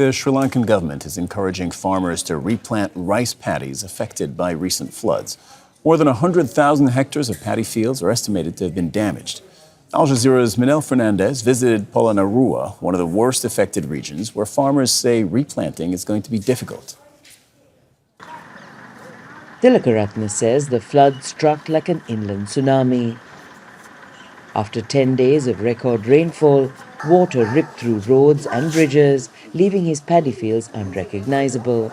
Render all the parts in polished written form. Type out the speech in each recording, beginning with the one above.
The Sri Lankan government is encouraging farmers to replant rice paddies affected by recent floods. More than 100,000 hectares of paddy fields are estimated to have been damaged. Al Jazeera's Minelle Fernandez visited Polonnaruwa, one of the worst affected regions, where farmers say replanting is going to be difficult. Tilakaratne says the flood struck like an inland tsunami. After 10 days of record rainfall, water ripped through roads and bridges, leaving his paddy fields unrecognizable.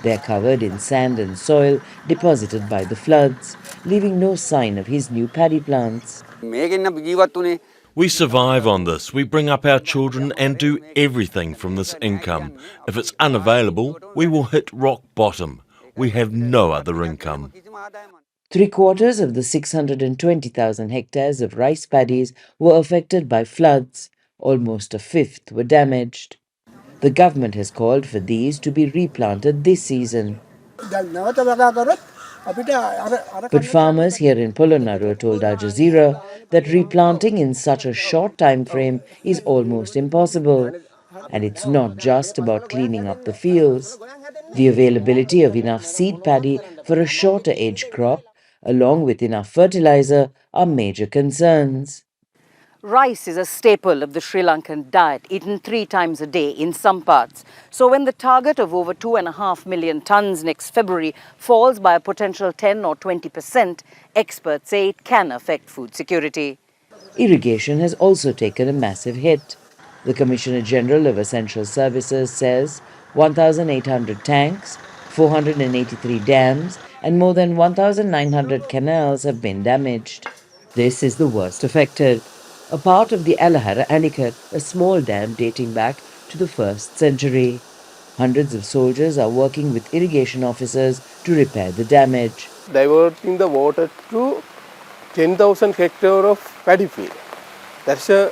They are covered in sand and soil deposited by the floods, leaving no sign of his new paddy plants. We survive on this. We bring up our children and do everything from this income. If it's unavailable, we will hit rock bottom. We have no other income. 3/4 of the 620,000 hectares of rice paddies were affected by floods. Almost a fifth were damaged. The government has called for these to be replanted this season. But farmers here in Polonnaruwa told Al Jazeera that replanting in such a short time frame is almost impossible. And it's not just about cleaning up the fields. The availability of enough seed paddy for a shorter age crop, along with enough fertilizer, are major concerns. Rice is a staple of the Sri Lankan diet, eaten 3 times a day in some parts. So when the target of over 2.5 million tons next February falls by a potential 10 or 20%, experts say it can affect food security. Irrigation has also taken a massive hit. The Commissioner General of Essential Services says 1,800 tanks, 483 dams, and more than 1,900 canals have been damaged. This is the worst affected. A part of the Alahara Anikat, a small dam dating back to the 1st century. Hundreds of soldiers are working with irrigation officers to repair the damage. Diverting the water to 10,000 hectares of paddy field. That's a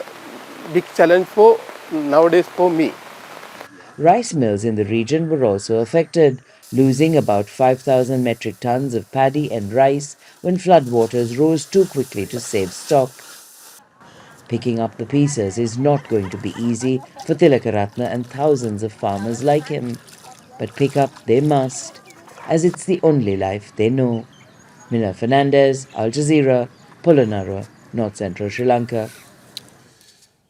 big challenge for nowadays for me. Rice mills in the region were also affected, losing about 5,000 metric tons of paddy and rice when floodwaters rose too quickly to save stock. Picking up the pieces is not going to be easy for Tilakaratne and thousands of farmers like him. But pick up they must, as it's the only life they know. Minelle Fernandez, Al Jazeera, Polonnaruwa, North Central Sri Lanka.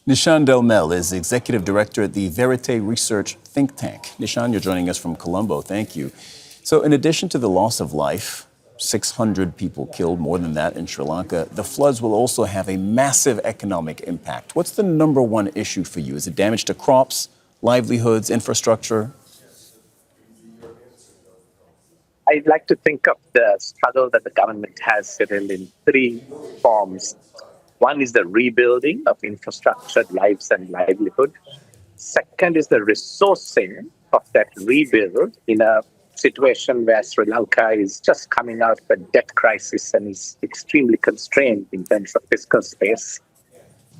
Nishan Delmel is Executive Director at the Verite Research Think Tank. Nishan, you're joining us from Colombo. Thank you. So in addition to the loss of life, 600 people killed, more than that in Sri Lanka, the floods will also have a massive economic impact. What's the number one issue for you? Is it damage to crops, livelihoods, infrastructure? I'd like to think of the struggle that the government has, Cyril, in 3 forms. One is the rebuilding of infrastructure, lives and livelihood. Second is the resourcing of that rebuild in a situation where Sri Lanka is just coming out of a debt crisis and is extremely constrained in terms of fiscal space.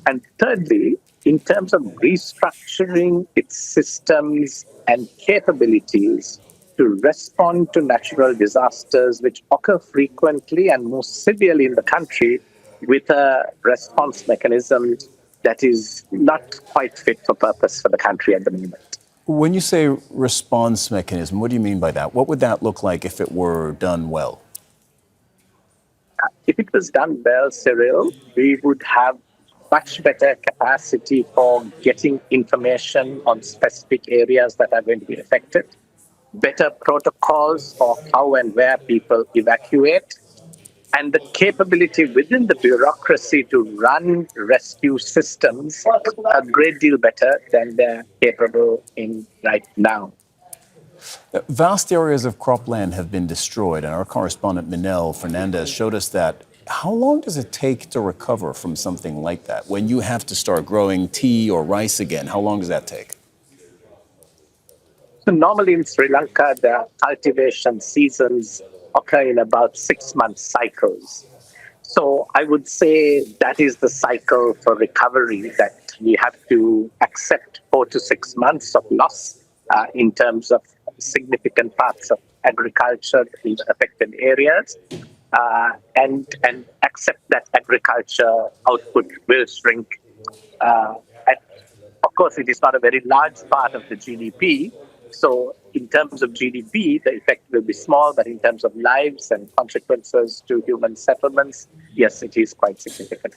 And thirdly, in terms of restructuring its systems and capabilities to respond to natural disasters which occur frequently and most severely in the country, with a response mechanism that is not quite fit for purpose for the country at the moment. When you say response mechanism, what do you mean by that? What would that look like if it were done well? If it was done well, Cyril, we would have much better capacity for getting information on specific areas that are going to be affected, better protocols for how and where people evacuate, and the capability within the bureaucracy to run rescue systems a great deal better than they're capable in right now. Vast areas of cropland have been destroyed, and our correspondent Minelle Fernandez showed us that. How long does it take to recover from something like that? When you have to start growing tea or rice again, how long does that take? So normally in Sri Lanka, the cultivation seasons occur in about 6-month cycles. So I would say that is the cycle for recovery, that we have to accept 4 to 6 months of loss in terms of significant parts of agriculture in affected areas, and accept that agriculture output will shrink. Of course, it is not a very large part of the GDP. So, in terms of GDP, the effect will be small, but in terms of lives and consequences to human settlements, yes, it is quite significant.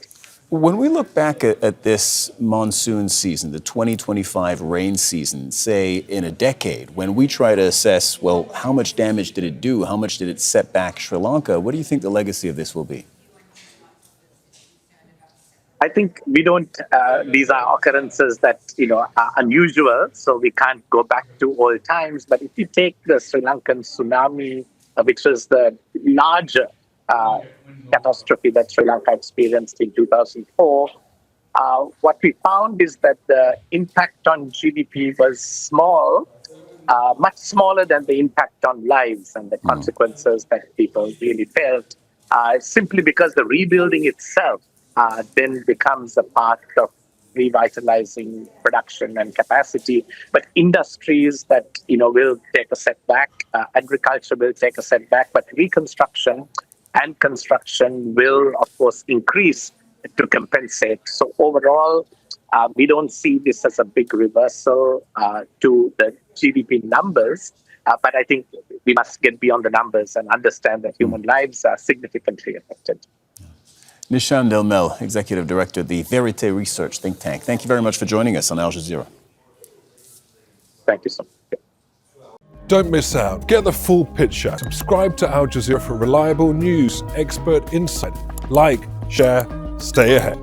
When we look back at this monsoon season, the 2025 rain season, say in a decade, when we try to assess, well, how much damage did it do? How much did it set back Sri Lanka? What do you think the legacy of this will be? I think we don't, these are occurrences that, are unusual, so we can't go back to old times. But if you take the Sri Lankan tsunami, which was the larger catastrophe that Sri Lanka experienced in 2004, what we found is that the impact on GDP was small, much smaller than the impact on lives and the consequences that people really felt, simply because the rebuilding itself then becomes a part of revitalizing production and capacity. But industries that will take a setback, agriculture will take a setback, but reconstruction and construction will, of course, increase to compensate. So overall, we don't see this as a big reversal to the GDP numbers, but I think we must get beyond the numbers and understand that human lives are significantly affected. Nishan Delmel, Executive Director at the Verite Research Think Tank. Thank you very much for joining us on Al Jazeera. Thank you so much. Don't miss out. Get the full picture. Subscribe to Al Jazeera for reliable news, expert insight. Like, share, stay ahead.